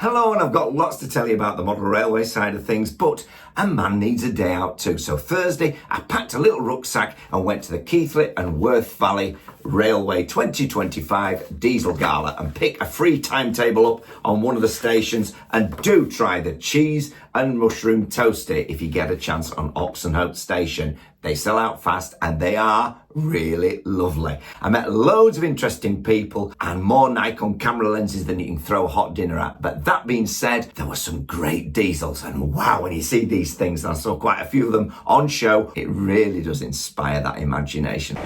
Hello, and I've got lots to tell you about the model railway side of things, but a man needs a day out too. So Thursday, I packed a little rucksack and went to the Keighley and Worth Valley Railway 2025 Diesel Gala and pick a free timetable up on one of the stations, and do try the cheese and mushroom toasty if you get a chance on Oxenhope Station. They sell out fast and they are really lovely. I met loads of interesting people and more Nikon camera lenses than you can throw a hot dinner at. But that being said, there were some great diesels, and wow, when you see these things, and I saw quite a few of them on show, it really does inspire that imagination.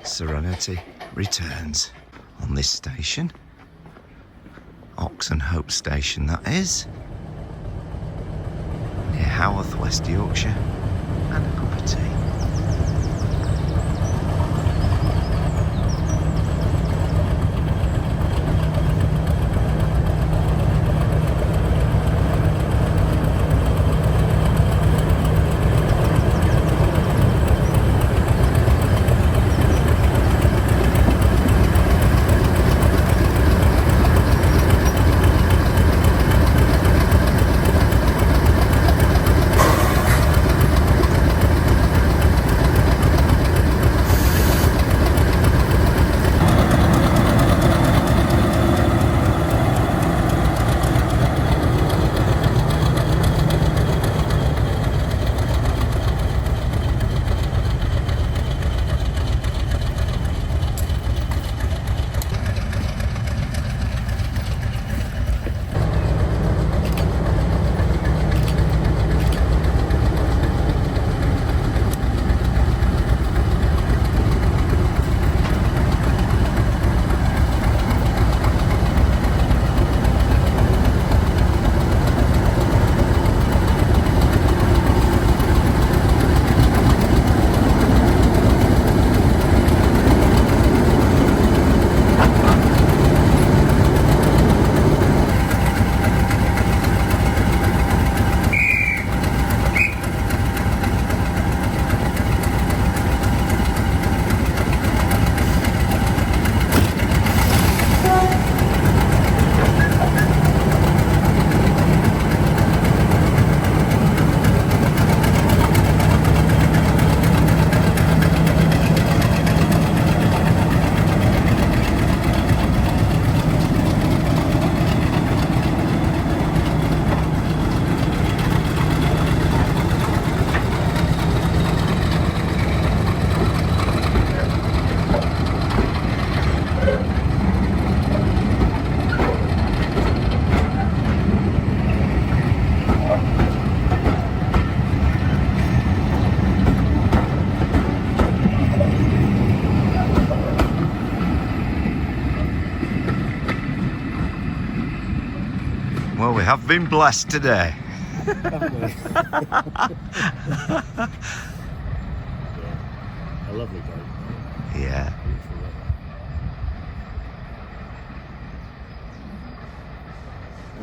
Serenity returns on this station. Ox and Hope Station, that is. Near Haworth, West Yorkshire. And a cup of tea. Well, we have been blessed today. Haven't we? Yeah. A lovely day. Yeah. Beautiful weather.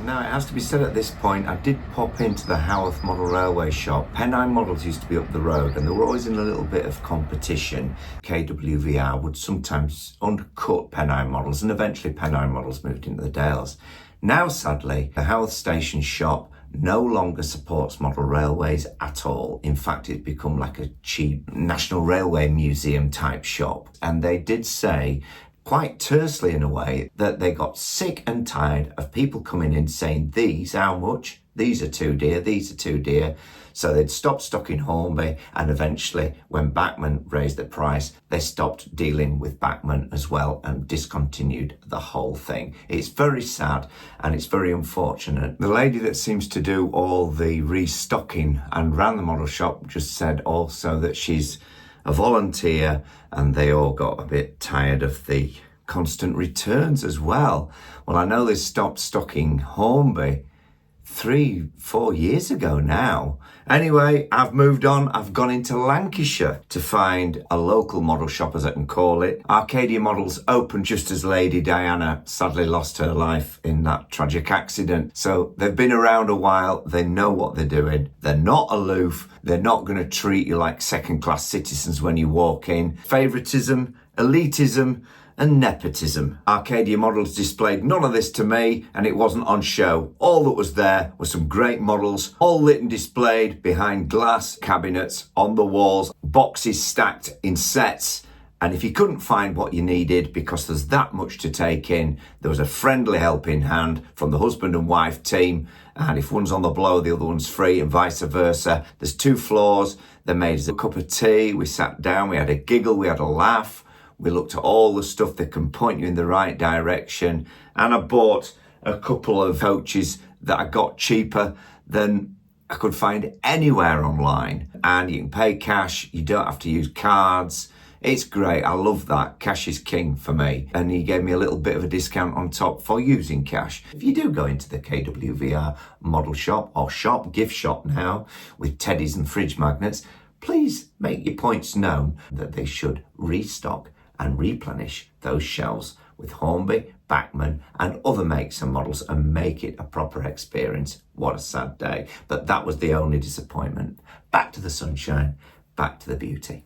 Now, it has to be said at this point, I did pop into the Haworth Model Railway shop. Pennine Models used to be up the road and they were always in a little bit of competition. KWVR would sometimes undercut Pennine Models and eventually Pennine Models moved into the Dales. Now, sadly, the Haworth Station shop no longer supports model railways at all. In fact, it's become like a cheap National Railway Museum type shop. And they did say, quite tersely in a way, that they got sick and tired of people coming in saying, these, how much? These are too dear, these are too dear. So they'd stopped stocking Hornby, and eventually, when Bachmann raised the price, they stopped dealing with Bachmann as well and discontinued the whole thing. It's very sad and it's very unfortunate. The lady that seems to do all the restocking and ran the model shop just said also that she's a volunteer, and they all got a bit tired of the constant returns as well. Well, I know they stopped stocking Hornby 3-4 years ago now. Anyway, I've moved on. I've gone into Lancashire to find a local model shop, as I can call it. Arcadia Models opened just as Lady Diana sadly lost her life in that tragic accident. So they've been around a while. They know what they're doing. They're not aloof. They're not going to treat you like second-class citizens when you walk in. Favoritism, elitism, and nepotism. Arcadia Models displayed none of this to me, and it wasn't on show. All that was there were some great models, all lit and displayed behind glass cabinets on the walls, boxes stacked in sets. And if you couldn't find what you needed because there's that much to take in, there was a friendly helping hand from the husband and wife team. And if one's on the blow, the other one's free, and vice versa. There's 2 floors. They made us a cup of tea. We sat down. We had a giggle. We had a laugh. We looked at all the stuff that can point you in the right direction. And I bought a couple of coaches that I got cheaper than I could find anywhere online. And you can pay cash. You don't have to use cards. It's great. I love that. Cash is king for me. And he gave me a little bit of a discount on top for using cash. If you do go into the KWVR model shop or shop, gift shop now, with teddies and fridge magnets, please make your points known that they should restock and replenish those shelves with Hornby, Bachmann and other makes and models and make it a proper experience. What a sad day. But that was the only disappointment. Back to the sunshine, back to the beauty.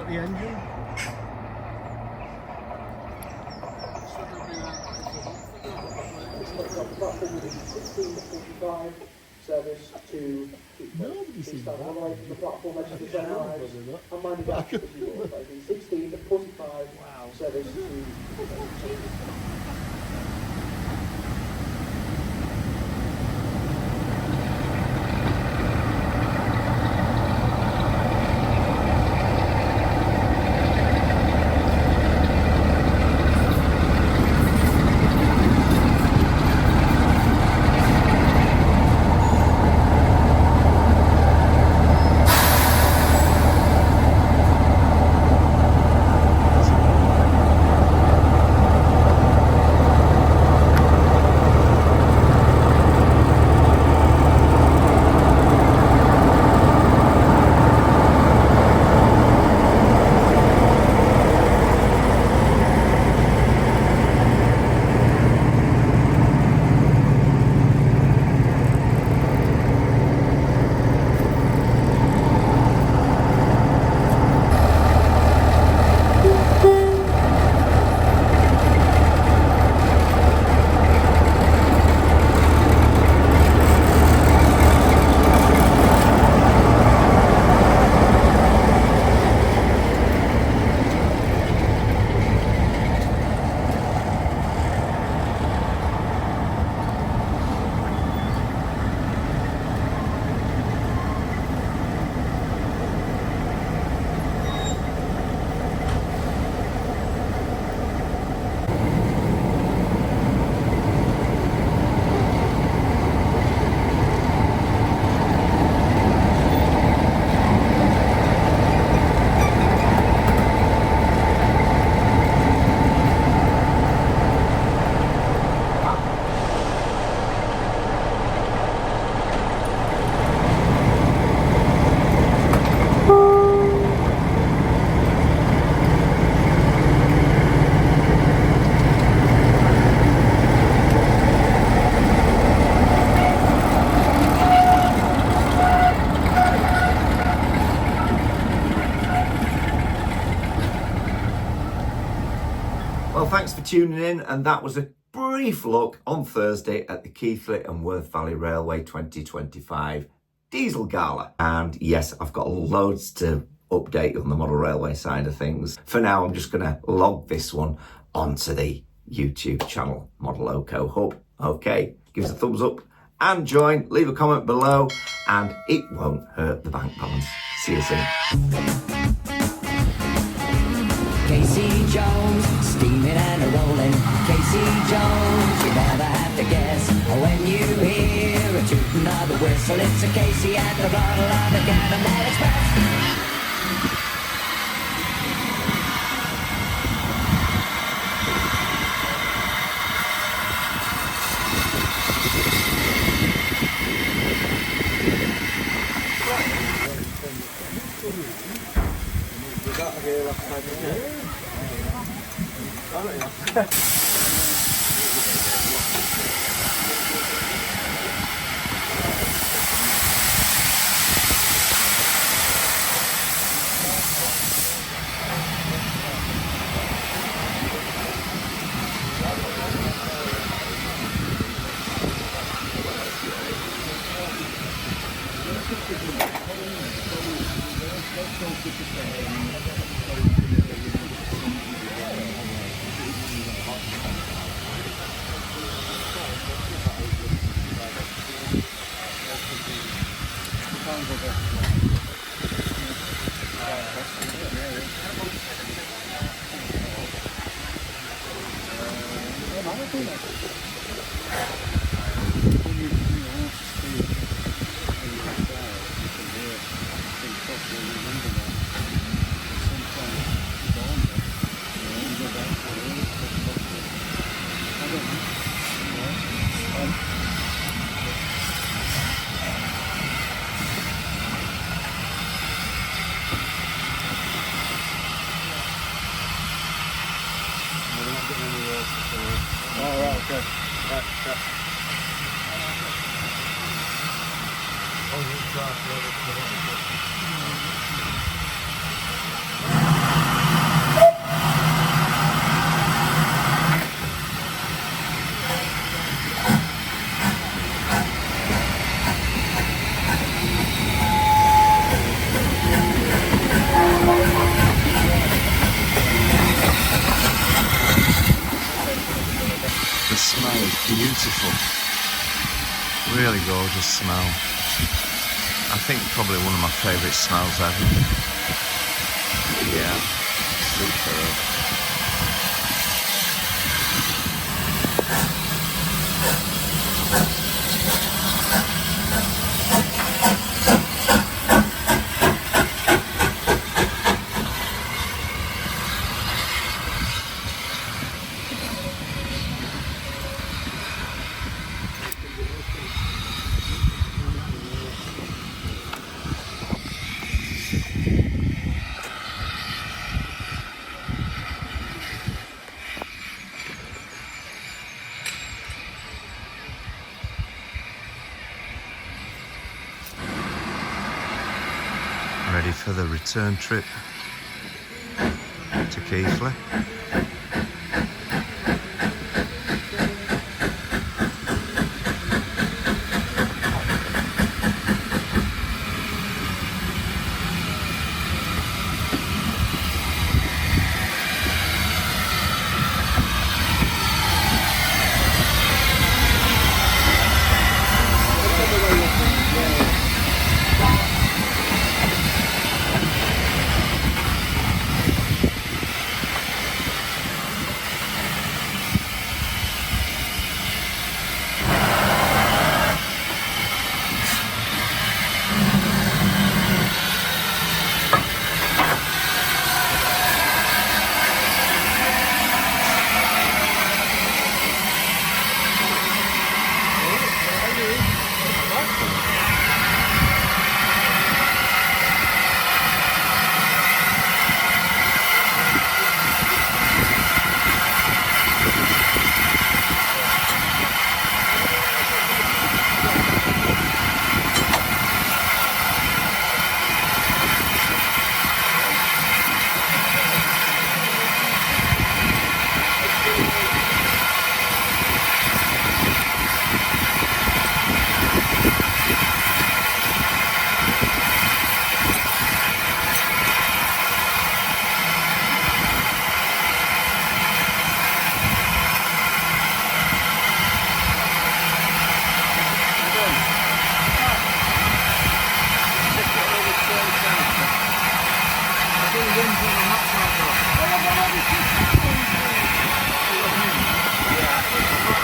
the engine. Service to Nobody sees that. all the way from the platform edge to the general house. And mind you, that's 16 to 45 service to for tuning in, and that was a brief look on Thursday at the Keighley and Worth Valley Railway 2025 Diesel Gala. And yes, I've got loads to update on the model railway side of things. For now, I'm just going to log this one onto the YouTube channel, Modeloco Hub. Okay, give us a thumbs up and join, leave a comment below, and it won't hurt the bank balance. See you soon. Casey Jones, steaming and a-rolling. Casey Jones, you never have to guess. When you hear a tootin' of the whistle, it's a Casey at the throttle of the Cannonball Express. The smell is beautiful. Really gorgeous smell. I think probably one of my favourite smells ever. Yeah, superb. Ready for the return trip to Keighley.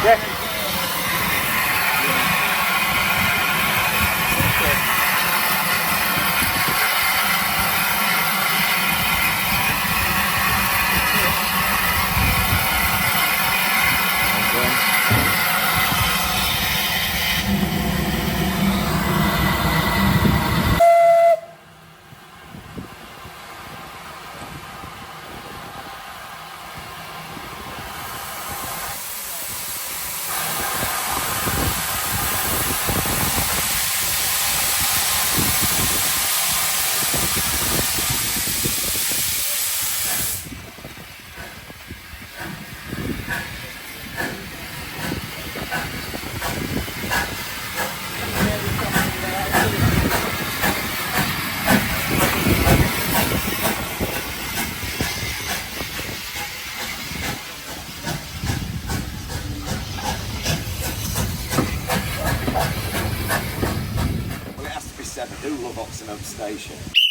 Well, it has to be said, I do love Oxenham Station.